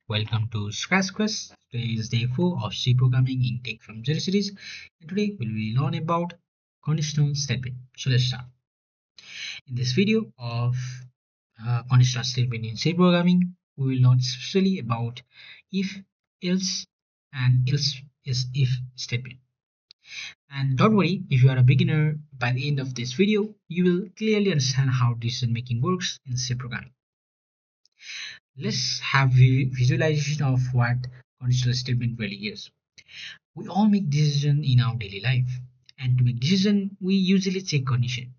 Welcome to Scratch Quest. Today is day 4 of C programming intake from Zero series, and today we will learn about conditional statement. So let's start. In this video of conditional statement in C programming, we will learn especially about if, else, and else is if statement. And don't worry, if you are a beginner, by the end of this video, you will clearly understand how decision making works in C programming. Let's have visualization of what conditional statement really is. We all make decisions in our daily life, and to make decision, we usually check condition.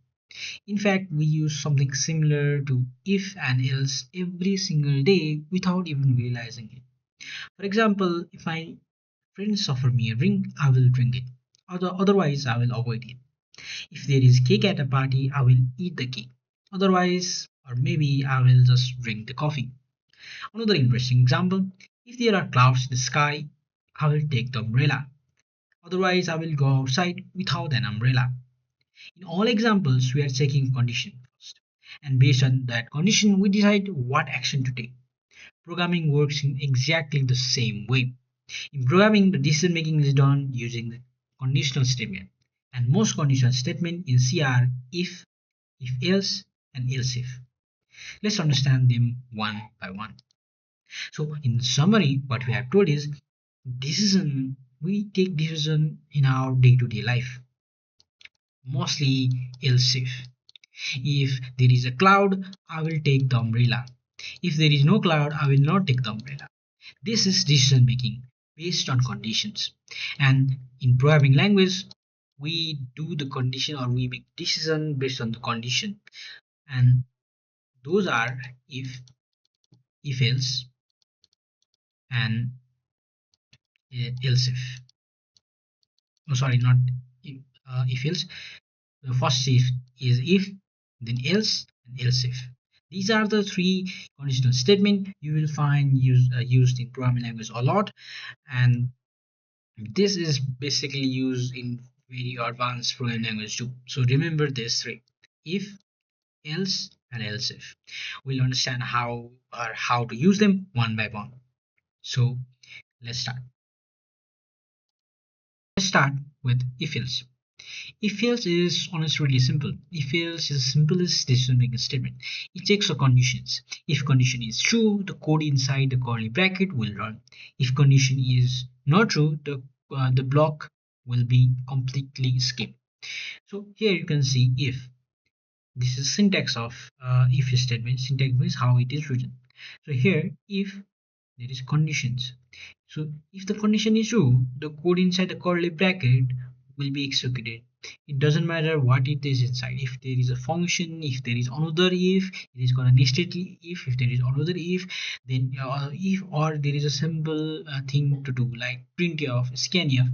In fact, we use something similar to if and else every single day without even realizing it. For example, if my friends offer me a drink, I will drink it. Otherwise, I will avoid it. If there is cake at a party, I will eat the cake. Otherwise, or maybe I will just drink the coffee. Another interesting example, if there are clouds in the sky, I will take the umbrella. Otherwise, I will go outside without an umbrella. In all examples, we are checking condition first. And based on that condition, we decide what action to take. Programming works in exactly the same way. In programming, the decision making is done using the conditional statement. And most conditional statements in C are if else, and else if. Let's understand them one by one. So in summary, what we have told is decision we take decision in our day-to-day life, mostly else if there is a cloud, I will take the umbrella. If there is no cloud, I will not take the umbrella. This is decision making based on conditions. And in programming language, we do the condition or we make decision based on the condition. And those are if else, and else if. Oh, sorry, not if else. The first if is if, then else, and else if. These are the three conditional statements you will find used in programming language a lot, and this is basically used in very advanced programming language too. So remember these three: if, else, and else if. We'll understand how to use them one by one. So let's start. Let's start with if else. If else is honestly really simple. If else is the simplest decision making statement. It checks the conditions. If condition is true, the code inside the curly bracket will run. If condition is not true, the block will be completely skipped. So here you can see if. This is syntax of if statement. Syntax means how it is written. So here if there is conditions. So if the condition is true, the code inside the curly bracket will be executed. It doesn't matter what it is inside. If there is a function, if there is another if, it is gonna nested if. If there is another if, then if or there is a simple thing to do like printf, scanf,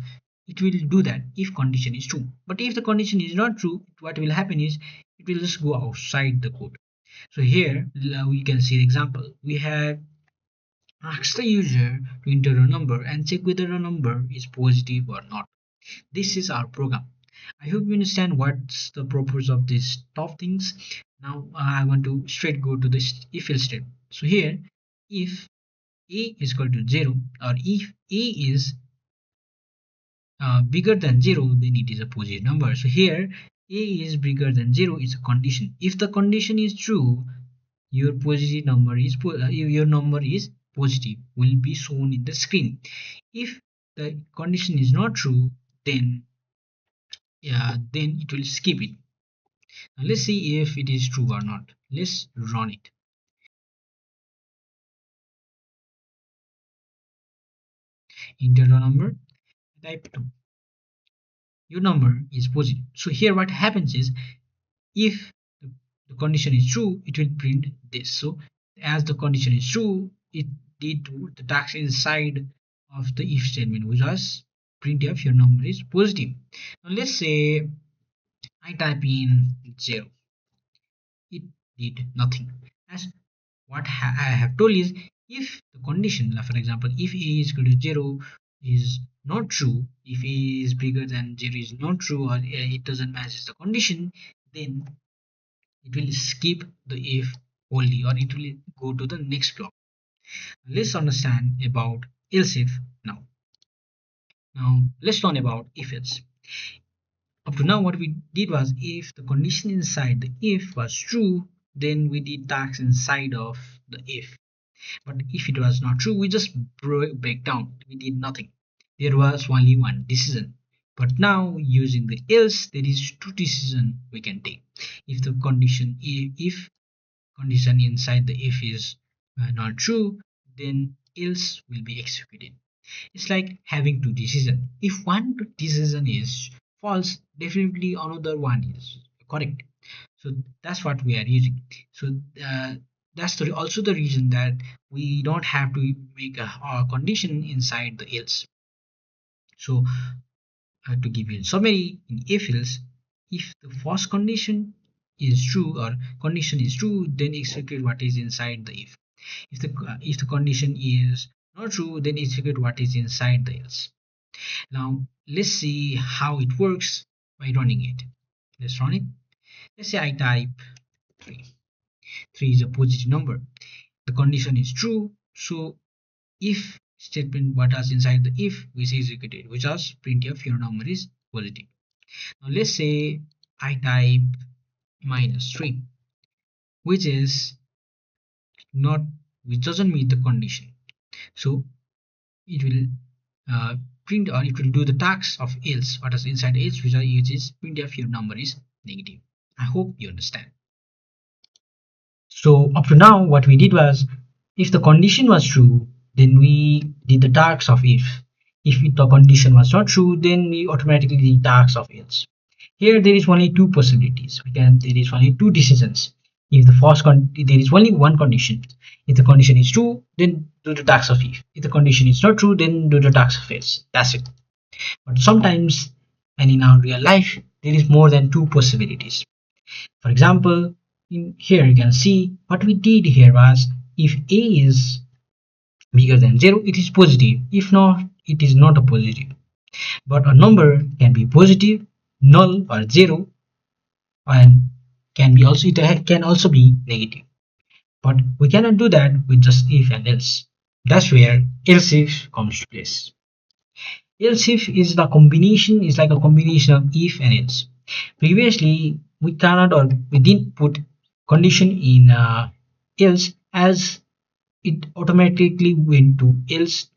it will do that if condition is true. But if the condition is not true, what will happen is it will just go outside the code. So here we can see the example. We have ask the user to enter a number and check whether the number is positive or not. This is our program. I hope you understand what's the purpose of these top things. Now I want to straight go to this if else statement. So here, if a is equal to 0 or if a is bigger than 0, then it is a positive number. So here a is bigger than 0 is a condition. If the condition is true, your positive number is your number is positive will be shown in the screen. If the condition is not true, then then it will skip it. Now let's see if it is true or not. Let's run it. Enter the number, type 2. Your number is positive. So here what happens is if the condition is true, it will print this. So as the condition is true, it did the task inside of the if statement, which was printf your number is positive. Now let's say I type in 0. It did nothing. As what I have told is if the condition, for example, if a is equal to 0 is not true, if a is bigger than 0 is not true, or it doesn't match the condition, then it will skip the if only, or it will go to the next block. Let's understand about else if now. Now let's learn about if else. Up to now, what we did was if the condition inside the if was true, then we did tasks inside of the if. But if it was not true, we just break down. We did nothing. There was only one decision. But now, using the else, there is two decisions we can take. If the condition if condition inside the if is not true, then else will be executed. It's like having two decisions. If one decision is false, definitely another one is correct. So that's what we are using. So that's also the reason that we don't have to make a condition inside the else. So to give you a summary, in if else, if the first condition is true or condition is true, then execute what is inside the if the condition is not true, then execute what is inside the else. Now let's see how it works by running it. Let's run it. Let's say I type 3. 3 is a positive number. The condition is true, so if statement what is inside the if which is executed, which is printf your number is positive. Now let's say I type -3, which is not which doesn't meet the condition. So it will print or it will do the task of else, what is inside else, which is printf your number is negative. I hope you understand. So up to now, what we did was, if the condition was true, then we did the task of if. If the condition was not true, then we automatically did task of else. Here there is only two possibilities. There is only two decisions. If the there is only one condition. If the condition is true, then do the task of if. If the condition is not true, then do the task of else. That's it. But sometimes, and in our real life, there is more than two possibilities. For example, in here you can see what we did here was if a is bigger than 0, it is positive. If not, it is not a positive. But a number can be positive, null, or 0, and it can also be negative. But we cannot do that with just if and else. That's where else if comes to place. Else if is like a combination of if and else. Previously, we cannot or we didn't put condition in else, as it automatically went to else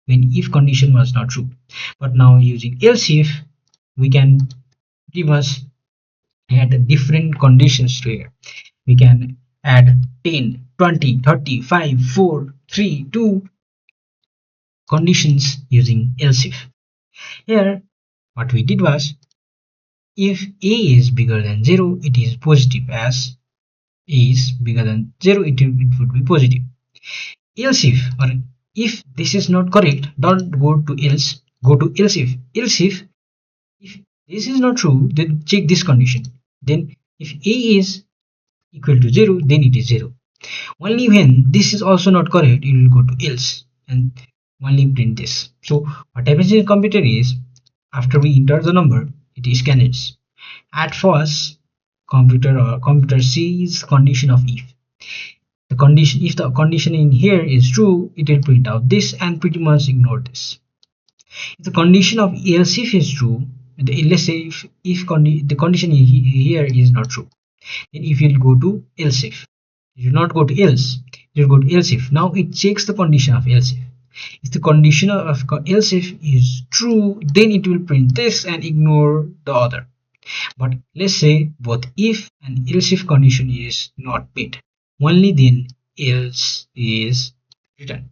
when if condition was not true. But now using else if, we can pretty much add different conditions to here. We can add 10, 20, 30, 5, 4, 3, 2 conditions using else if. Here, what we did was, if a is bigger than 0, it is positive. As a is bigger than 0, it would be positive. Else if, or if this is not correct, don't go to else, go to else if. Else if this is not true, then check this condition. Then if a is equal to 0, then it is 0. Only when this is also not correct, it will go to else and only print this. So what happens in computer is, after we enter the number, it scans. At first, computer sees condition of if. If the condition in here is true, it will print out this and pretty much ignore this. If the condition of else if is true, let's say the condition here is not true, then if you will go to else if. You will not go to else, you will go to else if. Now it checks the condition of else if. If the condition of else if is true, then it will print this and ignore the other. But let's say both if and else if condition is not met, only then else is written.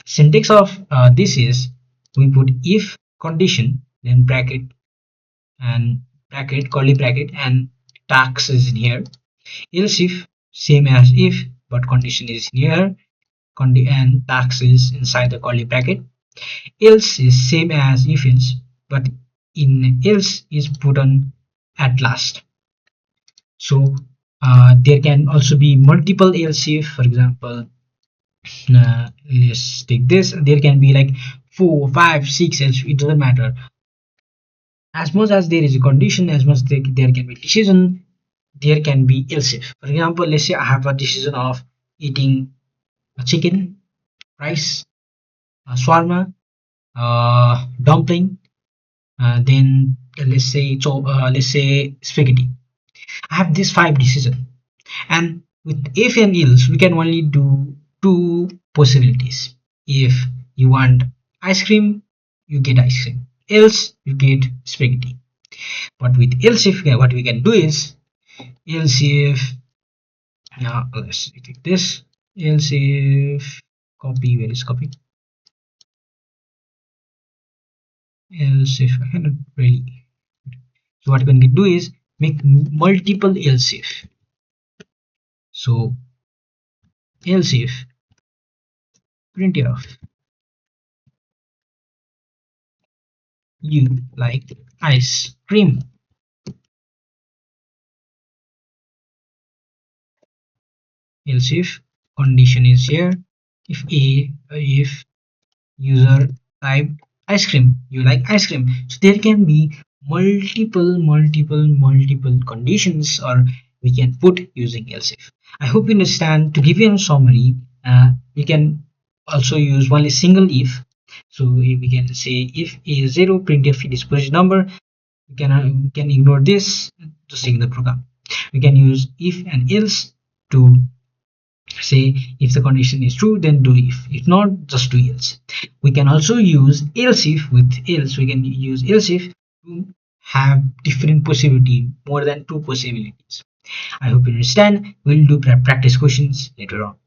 Syntax of this is, we put if condition, then bracket and bracket, curly bracket, and tax is in here. Else if, same as if, but condition is in here, and tax is inside the curly bracket. Else is same as if else, but in else is put on at last. So there can also be multiple else if. For example, let's take this. There can be like 4, 5, 6 else. It doesn't matter. As much as there is a condition, as much there can be decision, there can be else if. For example, let's say I have a decision of eating a chicken, rice, shawarma, dumpling, then let's say spaghetti. I have these five decisions, and with if and else we can only do two possibilities. If you want ice cream, you get ice cream. Else you get spaghetti. But with else if what we can do is else if let's take this else if copy where is copy else if I cannot really. So what we can do is make multiple else if. So else if printf you like ice cream, else if condition is here, if user type ice cream, you like ice cream. So there can be multiple conditions or we can put using else if. I hope you understand. To give you a summary, we can also use only single if. So if we can say if a 0 printf it is positive number, we can ignore this to sing the program. We can use if and else to say if the condition is true then do if not just do else. We can also use else if. With else we can use else if to have different possibility, more than two possibilities. I hope you understand. We'll do practice questions later on.